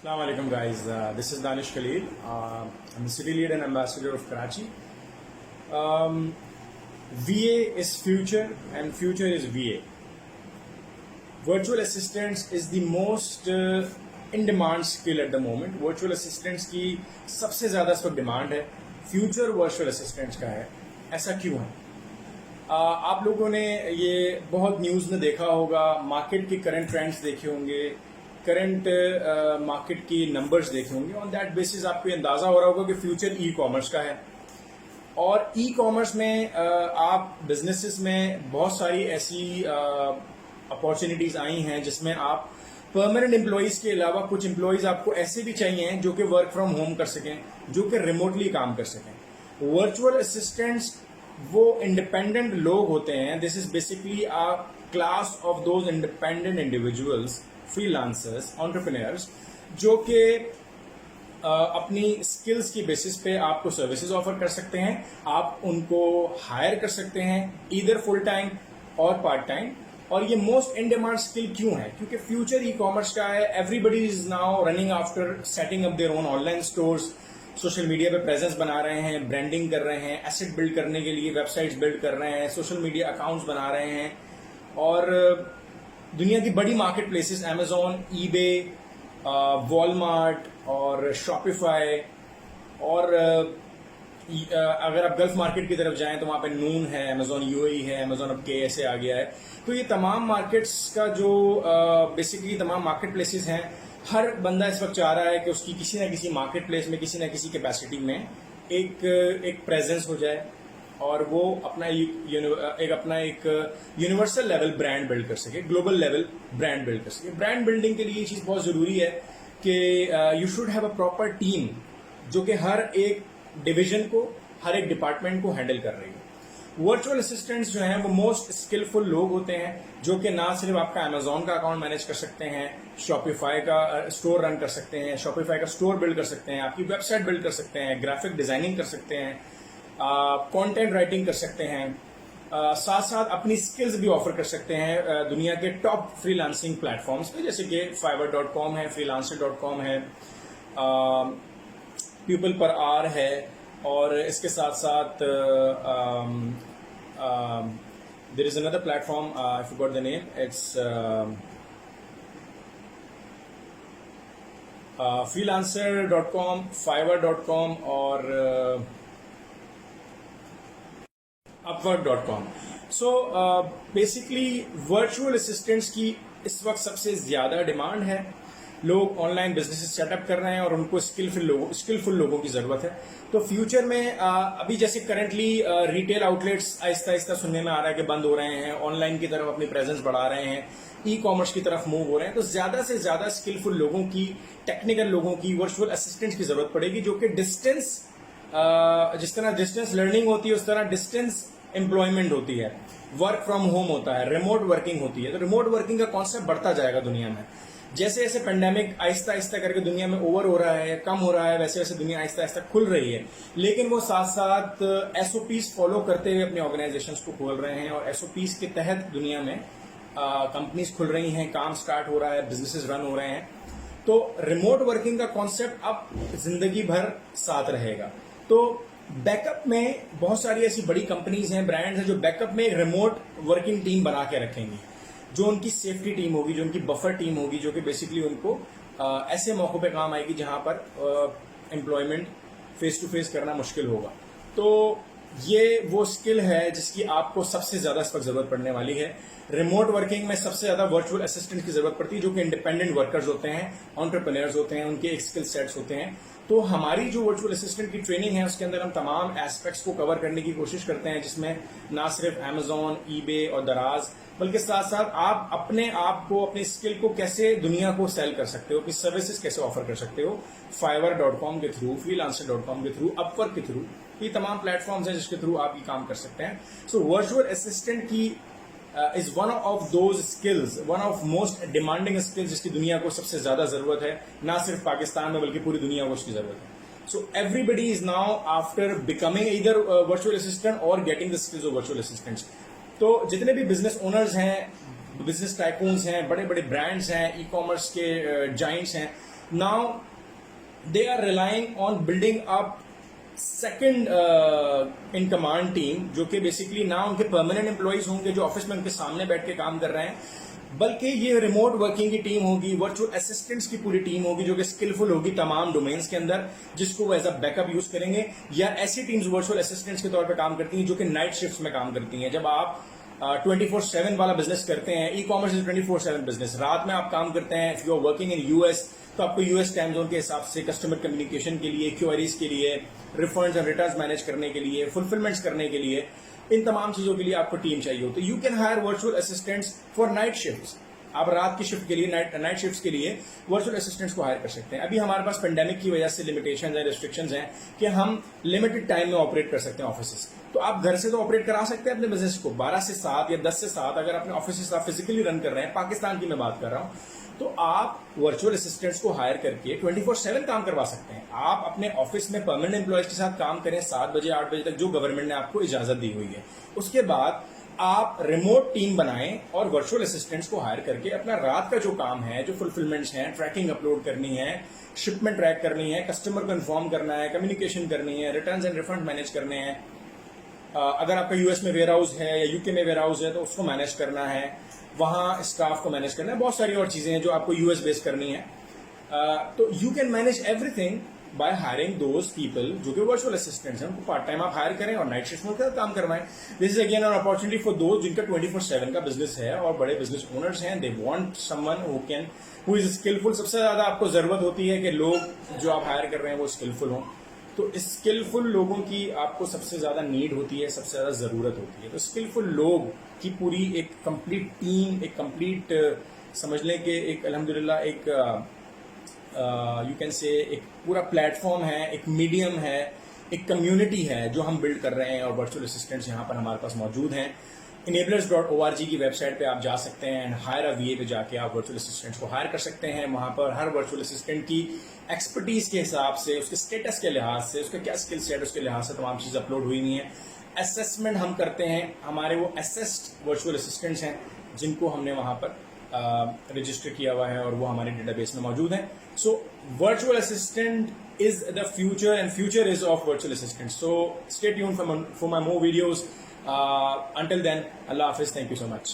Assalamu alaikum guys, this is Danish Khalil. I'm the city lead and ambassador of Karachi. VA is future and future is VA. Virtual assistants is the most in demand skill at the moment. Virtual assistants की सबसे ज़्यादा इस वक्त demand है. Future virtual assistants का है. ऐसा क्यों है? आप लोगों ने ये बहुत न्यूज़ में देखा होगा, मार्केट के करंट ट्रेंड्स देखे होंगे, करंट मार्केट की नंबर्स देखे होंगे. ऑन दैट बेसिस आपको अंदाजा हो रहा होगा कि फ्यूचर ई कॉमर्स का है. और ई कॉमर्स में आप बिजनेसेस में बहुत सारी ऐसी अपॉर्चुनिटीज आई हैं जिसमें आप परमानेंट एम्प्लॉयज के अलावा कुछ एम्प्लॉयज आपको ऐसे भी चाहिए हैं जो कि वर्क फ्रॉम होम कर सकें, जो कि रिमोटली काम कर सकें. वर्चुअल असिस्टेंट्स वो इंडिपेंडेंट लोग होते हैं. This is basically a class of those independent individuals, freelancers, entrepreneurs, जो कि अपनी स्किल्स की बेसिस पे आपको सर्विसेज ऑफर कर सकते हैं. आप उनको हायर कर सकते हैं ईदर फुल टाइम और पार्ट टाइम. और ये मोस्ट इन डिमांड स्किल क्यों है? क्योंकि फ्यूचर ई कॉमर्स का है. Everybody is now running after setting up their own online stores, social media पे प्रेजेंस बना रहे हैं, ब्रांडिंग कर रहे हैं, एसेट बिल्ड करने के लिए वेबसाइट्स बिल्ड कर रहे हैं, सोशल मीडिया अकाउंट्स बना रहे हैं. और दुनिया की बड़ी market places Amazon, eBay, Walmart और शॉपिफाई, और अगर आप गल्फ मार्केट की तरफ जाएं तो वहां पे नून है, अमेजोन यूएई है, अमेजोन अब KSA आ गया है. तो ये तमाम मार्केट्स का जो बेसिकली तमाम मार्केट प्लेसेस हैं, हर बंदा इस वक्त चाह रहा है कि उसकी किसी ना किसी मार्केट प्लेस में, किसी ना किसी कैपेसिटी में एक प्रेजेंस हो जाए और वो अपना एक यूनिवर्सल लेवल ब्रांड बिल्ड कर सके, ग्लोबल लेवल ब्रांड बिल्ड कर सके. ब्रांड बिल्डिंग के लिए ये चीज़ बहुत ज़रूरी है कि you should have a proper team जो कि हर एक डिवीजन को, हर एक डिपार्टमेंट को हैंडल कर रही है. वर्चुअल असिस्टेंट्स जो हैं वो मोस्ट स्किलफुल लोग होते हैं जो कि ना सिर्फ आपका अमेजोन का अकाउंट मैनेज कर सकते हैं, शॉपिफाई का स्टोर रन कर सकते हैं, शॉपिफाई का स्टोर बिल्ड कर सकते हैं, आपकी वेबसाइट बिल्ड कर सकते हैं, ग्राफिक डिजाइनिंग कर सकते हैं, कंटेंट राइटिंग कर सकते हैं, साथ साथ अपनी स्किल्स भी ऑफर कर सकते हैं दुनिया के टॉप फ्रीलांसिंग प्लेटफॉर्म्स पे, जैसे कि fiverr.com है, freelancer.com है, पीपल पर आर है. और इसके साथ साथ there is another platform, I forgot the name, it's freelancer.com, fiverr.com और upwork.com. So basically virtual assistants की इस वक्त सबसे ज्यादा डिमांड है. लोग ऑनलाइन बिजनेस सेटअप कर रहे हैं और उनको स्किलफुल लोगों की जरूरत है. तो फ्यूचर में अभी जैसे currently retail outlets Aahista Aahista सुनने में आ रहा है कि बंद हो रहे हैं, ऑनलाइन की तरफ अपनी प्रेजेंस बढ़ा रहे हैं, ई कॉमर्स की तरफ मूव हो रहे हैं. तो ज्यादा से ज्यादा स्किलफुल लोगों की, टेक्निकल लोगों की, वर्चुअल असिस्टेंट्स की जरूरत पड़ेगी जो कि डिस्टेंस, जिस तरह डिस्टेंस लर्निंग होती है उस तरह डिस्टेंस एम्प्लॉयमेंट होती है, वर्क फ्रॉम होम होता है, रिमोट वर्किंग होती है. तो रिमोट वर्किंग का कॉन्सेप्ट बढ़ता जाएगा दुनिया में. जैसे जैसे पेंडेमिक आहिस्ता आहिस्ता करके दुनिया में ओवर हो रहा है, कम हो रहा है, वैसे वैसे दुनिया आहिस्ता आहिस्ता खुल रही है. लेकिन वो साथ साथ SOPs फॉलो करते हुए अपने ऑर्गेनाइजेशंस को खोल रहे हैं और SOPs के तहत दुनिया में कंपनीज खुल रही हैं, काम स्टार्ट हो रहा है, बिजनेसेस रन हो रहे हैं. तो रिमोट वर्किंग का कॉन्सेप्ट अब जिंदगी भर साथ रहेगा. तो बैकअप में बहुत सारी ऐसी बड़ी कंपनीज हैं, ब्रांड्स हैं जो बैकअप में एक रिमोट वर्किंग टीम बना के रखेंगी, जो उनकी सेफ्टी टीम होगी, जो उनकी बफर टीम होगी, जो कि बेसिकली उनको ऐसे मौकों पे काम आएगी जहां पर एम्प्लॉयमेंट फेस टू फेस करना मुश्किल होगा. तो ये वो स्किल है जिसकी आपको सबसे ज्यादा इस वक्त जरूरत पड़ने वाली है. रिमोट वर्किंग में सबसे ज्यादा वर्चुअल असिस्टेंट की जरूरत पड़ती है जो कि इंडिपेंडेंट वर्कर्स होते हैं, एंटरप्रेन्योर्स होते हैं, उनके एक स्किल सेट्स होते हैं. तो हमारी जो वर्चुअल असिस्टेंट की ट्रेनिंग है उसके अंदर हम तमाम एस्पेक्ट्स को कवर करने की कोशिश करते हैं, जिसमें ना सिर्फ अमेजोन, ईबे और दराज, बल्कि साथ साथ आप अपने आप को, अपनी स्किल को कैसे दुनिया को सेल कर सकते हो, अपनी सर्विसेज कैसे ऑफर कर सकते हो, fiverr.com के थ्रू, freelancer.com के थ्रू, upwork के थ्रू. ये तमाम प्लेटफॉर्म्स हैं जिसके थ्रू आप ये काम कर सकते हैं. सो वर्चुअल असिस्टेंट की is one of those skills, one of most demanding skills जिसकी दुनिया को सबसे ज्यादा जरूरत है, ना सिर्फ पाकिस्तान में बल्कि पूरी दुनिया को उसकी जरूरत है. So everybody is now after becoming either virtual assistant और getting the skills of virtual assistants. तो जितने भी बिजनेस ओनर्स हैं, बिजनेस टाइकून्स हैं, बड़े बड़े ब्रांड्स हैं, ई कॉमर्स के जाइंट्स हैं, now they are relying on building up second in command team, जो कि बेसिकली ना उनके परमानेंट एम्प्लॉइज होंगे जो ऑफिस में उनके सामने बैठ के काम कर रहे हैं, बल्कि ये रिमोट वर्किंग की टीम होगी, वर्चुअल असिस्टेंट्स की पूरी टीम होगी जो कि स्किलफुल होगी तमाम डोमेन्स के अंदर, जिसको वो एज अ बैकअप यूज करेंगे। या ऐसी टीम्स वर्चुअल असिस्टेंट्स के तौर पर काम करती हैं जो कि नाइट शिफ्ट में काम करती हैं। जब आप 24/7 वाला बिजनेस करते हैं, ई कॉमर्स इज 24/7 बिजनेस, रात में आप काम करते हैं, if you are working in US, तो आपको यूएस टाइम जोन के हिसाब से कस्टमर कम्युनिकेशन के लिए, क्वेरीज के लिए, रिफंड्स एंड रिटर्न्स मैनेज करने के लिए, फुलफिलमेंट्स करने के लिए, इन तमाम चीजों के लिए आपको टीम चाहिए होती है। You can hire virtual assistants for night shifts. आप रात की शिफ्ट के लिए, नाइट शिफ्ट्स के लिए वर्चुअल असिस्टेंट्स को हायर कर सकते हैं। अभी हमारे पास पेंडेमिक की वजह से लिमिटेशंस एंड रिस्ट्रिक्शंस हैं कि हम लिमिटेड टाइम में ऑपरेट कर सकते हैं ऑफिस। तो आप घर से तो ऑपरेट करा सकते हैं अपने बिजनेस को 12 से 7 या 10 से 7, अगर अपने ऑफिस आप फिजिकली रन कर रहे हैं, पाकिस्तान की मैं बात कर रहा हूं, तो आप वर्चुअल असिस्टेंट्स को हायर करके 24/7 काम करवा सकते हैं। आप अपने ऑफिस में परमानेंट एम्प्लॉयज के साथ काम करें 7 बजे 8 बजे तक, जो गवर्नमेंट ने आपको इजाजत दी हुई है। उसके बाद आप रिमोट टीम बनाएं और वर्चुअल असिस्टेंट्स को हायर करके अपना रात का जो काम है, जो फुलफिलमेंट्स हैं, ट्रैकिंग अपलोड करनी है, शिपमेंट ट्रैक करनी है, कस्टमर को इन्फॉर्म करना है, कम्युनिकेशन करनी है, रिटर्न्स एंड रिफंड मैनेज करने हैं। अगर आपका यूएस में वेयर हाउस है या यूके में वेयर हाउस है तो उसको मैनेज करना है, वहां स्टाफ को मैनेज करना है, बहुत सारी और चीजें हैं जो आपको यूएस बेस करनी है। तो you can manage everything by hiring those people जो कि वर्चुअल असिस्टेंट्स हैं। उनको पार्ट टाइम आप हायर करें और नाइट शिफ्ट में काम करवाएं। This is again an opportunity for those जिनका 24/7 का बिजनेस है और बड़े बिजनेस ओनर्स हैं। They want someone who is skillful. सबसे ज्यादा आपको जरूरत होती है कि लोग जो आप हायर कर रहे हैं वो स्किलफुल हों। तो स्किलफुल लोगों की आपको सबसे ज्यादा नीड होती है, सबसे ज्यादा जरूरत होती है। तो स्किलफुल लोग की पूरी एक कंप्लीट टीम, एक कंप्लीट समझ लें कि एक अल्हम्दुलिल्लाह एक यू कैन से एक पूरा प्लेटफॉर्म है, एक मीडियम है, एक कम्युनिटी है जो हम बिल्ड कर रहे हैं और वर्चुअल असिस्टेंट्स यहाँ पर हमारे पास मौजूद हैं। enablers.org की वेबसाइट पे आप जा सकते हैं एंड हायर अ वीए पे जाके आप वर्चुअल असिस्टेंट्स को हायर कर सकते हैं। वहाँ पर हर वर्चुअल असिस्टेंट की एक्सपर्टीज के हिसाब से, उसके स्टेटस के लिहाज से, उसका क्या स्किल सेट, उसके लिहाज से तमाम चीज़ अपलोड हुई हुई हैं। असेसमेंट हम करते हैं, हमारे वो असेस्ड वर्चुअल असिस्टेंट्स हैं जिनको हमने वहाँ पर रजिस्टर किया हुआ है और वो हमारे डेटाबेस में मौजूद हैं। So virtual assistant is the future and future is of virtual assistant. So stay tuned for my more videos. Until then, Allah Hafiz. Thank you so much.